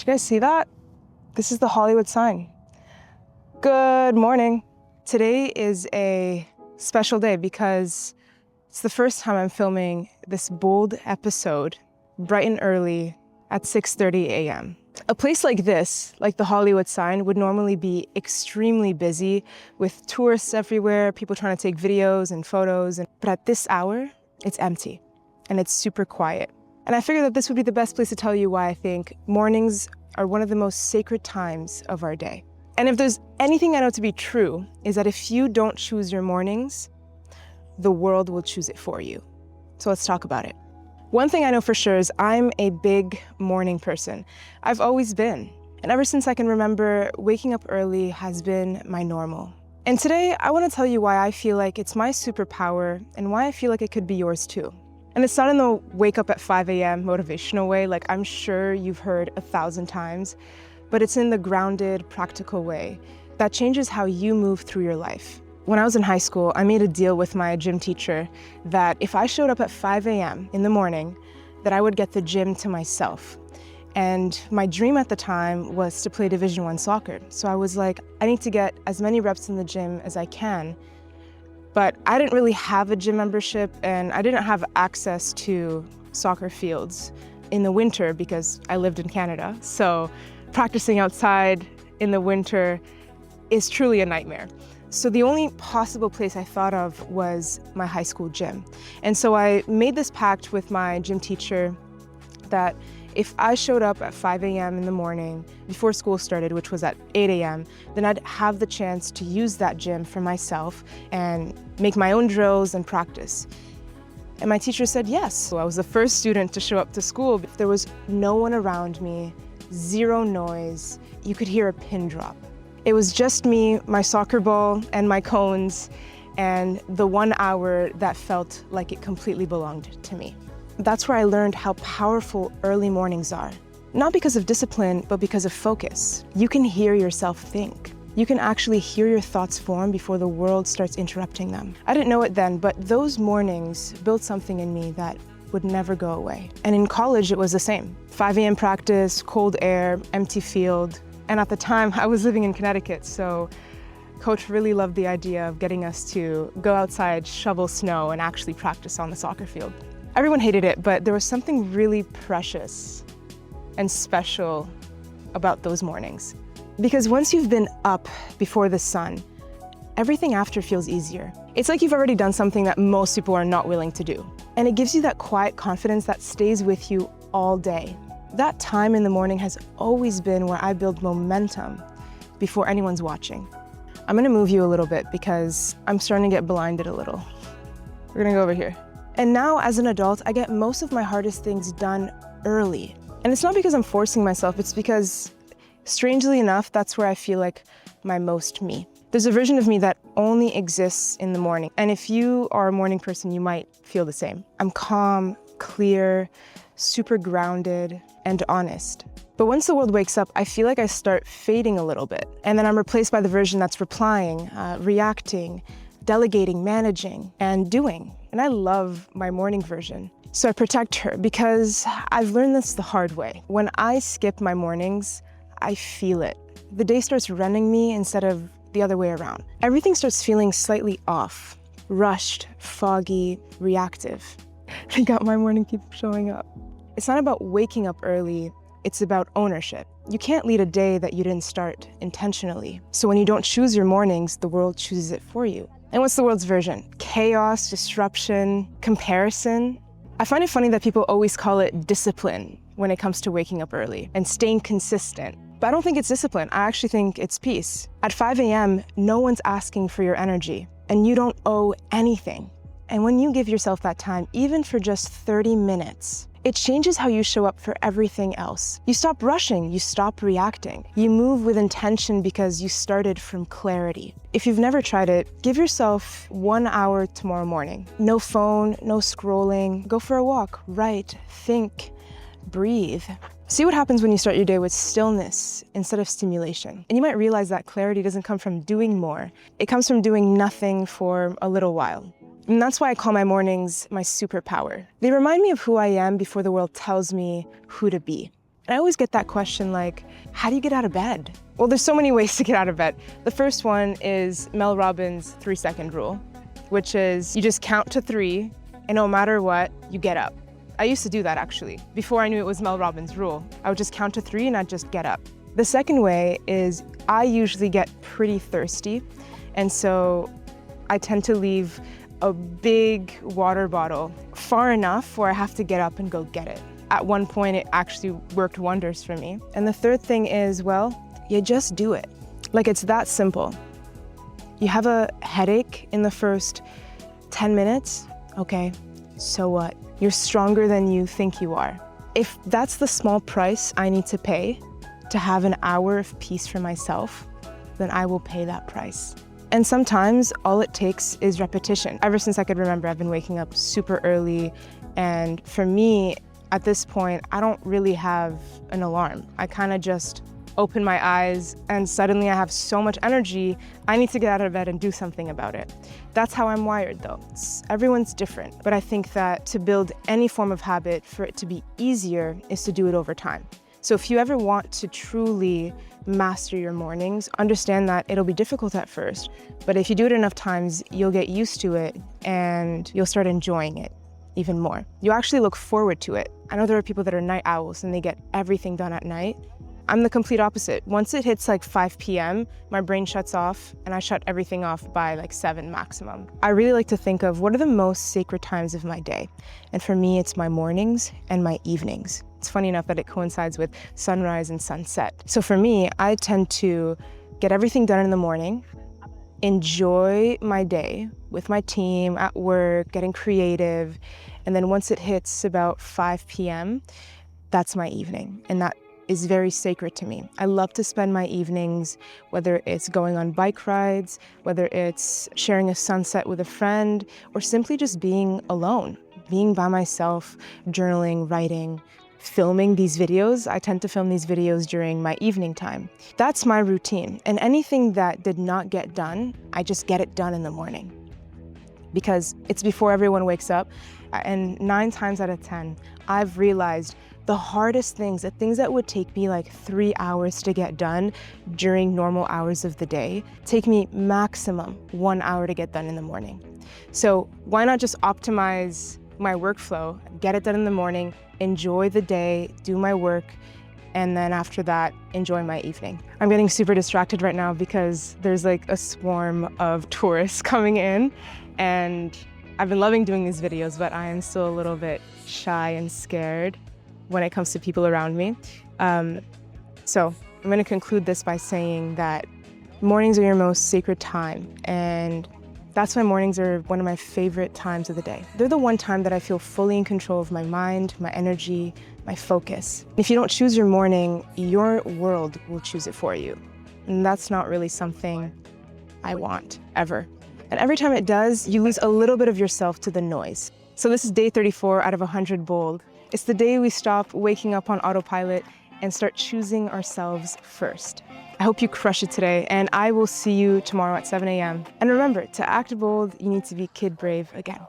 Did you guys see that? This is the Hollywood sign. Good morning. Today is a special day because it's the first time I'm filming this bold episode bright and early at 6:30 a.m. A place like this, like the Hollywood sign, would normally be extremely busy with tourists everywhere, people trying to take videos and photos, but at this hour, it's empty and it's super quiet. And I figured that this would be the best place to tell you why I think mornings are one of the most sacred times of our day. And if there's anything I know to be true, is that if you don't choose your mornings, the world will choose it for you. So let's talk about it. One thing I know for sure is I'm a big morning person. I've always been. And ever since I can remember, waking up early has been my normal. And today, I want to tell you why I feel like it's my superpower and why I feel like it could be yours too. And it's not in the wake up at 5 a.m. motivational way, like I'm sure you've heard 1,000 times, but it's in the grounded, practical way that changes how you move through your life. When I was in high school, I made a deal with my gym teacher that if I showed up at 5 a.m. in the morning, that I would get the gym to myself. And my dream at the time was to play Division I soccer. So I was like, I need to get as many reps in the gym as I can. But I didn't really have a gym membership and I didn't have access to soccer fields in the winter because I lived in Canada. So practicing outside in the winter is truly a nightmare. So the only possible place I thought of was my high school gym. And so I made this pact with my gym teacher that if I showed up at 5 a.m. in the morning before school started, which was at 8 a.m., then I'd have the chance to use that gym for myself and make my own drills and practice. And my teacher said yes. So I was the first student to show up to school. There was no one around me, zero noise. You could hear a pin drop. It was just me, my soccer ball, and my cones, and the 1 hour that felt like it completely belonged to me. That's where I learned how powerful early mornings are. Not because of discipline, but because of focus. You can hear yourself think. You can actually hear your thoughts form before the world starts interrupting them. I didn't know it then, but those mornings built something in me that would never go away. And in college, it was the same. 5 a.m. practice, cold air, empty field. And at the time, I was living in Connecticut, so Coach really loved the idea of getting us to go outside, shovel snow, and actually practice on the soccer field. Everyone hated it, but there was something really precious and special about those mornings. Because once you've been up before the sun, everything after feels easier. It's like you've already done something that most people are not willing to do. And it gives you that quiet confidence that stays with you all day. That time in the morning has always been where I build momentum before anyone's watching. I'm gonna move you a little bit because I'm starting to get blinded a little. We're gonna go over here. And now as an adult, I get most of my hardest things done early. And it's not because I'm forcing myself, it's because, strangely enough, that's where I feel like my most me. There's a version of me that only exists in the morning. And if you are a morning person, you might feel the same. I'm calm, clear, super grounded, and honest. But once the world wakes up, I feel like I start fading a little bit. And then I'm replaced by the version that's replying, reacting, delegating, managing, and doing. And I love my morning version. So I protect her because I've learned this the hard way. When I skip my mornings, I feel it. The day starts running me instead of the other way around. Everything starts feeling slightly off, rushed, foggy, reactive. I got my morning people showing up. It's not about waking up early, it's about ownership. You can't lead a day that you didn't start intentionally. So when you don't choose your mornings, the world chooses it for you. And what's the world's version? Chaos, disruption, comparison. I find it funny that people always call it discipline when it comes to waking up early and staying consistent. But I don't think it's discipline. I actually think it's peace. At 5 a.m., no one's asking for your energy and you don't owe anything. And when you give yourself that time, even for just 30 minutes, it changes how you show up for everything else. You stop rushing, you stop reacting. You move with intention because you started from clarity. If you've never tried it, give yourself 1 hour tomorrow morning. No phone, no scrolling. Go for a walk, write, think, breathe. See what happens when you start your day with stillness instead of stimulation. And you might realize that clarity doesn't come from doing more. It comes from doing nothing for a little while. And that's why I call my mornings my superpower. They remind me of who I am before the world tells me who to be. And I always get that question like, how do you get out of bed? Well, there's so many ways to get out of bed. The first one is Mel Robbins' 3-second rule, which is you just count to 3 and no matter what, you get up. I used to do that actually. Before I knew it was Mel Robbins' rule, I would just count to 3 and I'd just get up. The second way is I usually get pretty thirsty, and so I tend to leave a big water bottle far enough where I have to get up and go get it. At one point, it actually worked wonders for me. And the third thing is, well, you just do it. Like, it's that simple. You have a headache in the first 10 minutes, okay, so what? You're stronger than you think you are. If that's the small price I need to pay to have an hour of peace for myself, then I will pay that price. And sometimes all it takes is repetition. Ever since I could remember, I've been waking up super early. And for me, at this point, I don't really have an alarm. I kind of just open my eyes and suddenly I have so much energy, I need to get out of bed and do something about it. That's how I'm wired though. Everyone's different, but I think that to build any form of habit, for it to be easier, is to do it over time. So if you ever want to truly master your mornings, understand that it'll be difficult at first, but if you do it enough times, you'll get used to it and you'll start enjoying it even more. You actually look forward to it. I know there are people that are night owls and they get everything done at night. I'm the complete opposite. Once it hits like 5 p.m., my brain shuts off and I shut everything off by like 7 maximum. I really like to think of what are the most sacred times of my day. And for me, it's my mornings and my evenings. It's funny enough that it coincides with sunrise and sunset. So for me, I tend to get everything done in the morning, enjoy my day with my team at work, getting creative. And then once it hits about 5 p.m., that's my evening. And that is very sacred to me. I love to spend my evenings, whether it's going on bike rides, whether it's sharing a sunset with a friend, or simply just being alone, being by myself, journaling, writing, filming these videos. I tend to film these videos during my evening time. That's my routine. And anything that did not get done, I just get it done in the morning because it's before everyone wakes up. And 9 times out of 10, I've realized the hardest things, the things that would take me like 3 hours to get done during normal hours of the day, take me maximum 1 hour to get done in the morning. So why not just optimize my workflow, get it done in the morning, enjoy the day, do my work, and then after that, enjoy my evening. I'm getting super distracted right now because there's like a swarm of tourists coming in, and I've been loving doing these videos, but I am still a little bit shy and scared when it comes to people around me. So I'm going to conclude this by saying that mornings are your most sacred time, and that's why mornings are one of my favorite times of the day. They're the one time that I feel fully in control of my mind, my energy, my focus. If you don't choose your morning, your world will choose it for you. And that's not really something I want, ever. And every time it does, you lose a little bit of yourself to the noise. So this is day 34 out of 100 bold. It's the day we stop waking up on autopilot and start choosing ourselves first. I hope you crush it today, and I will see you tomorrow at 7 a.m. And remember, to act bold, you need to be kid brave again.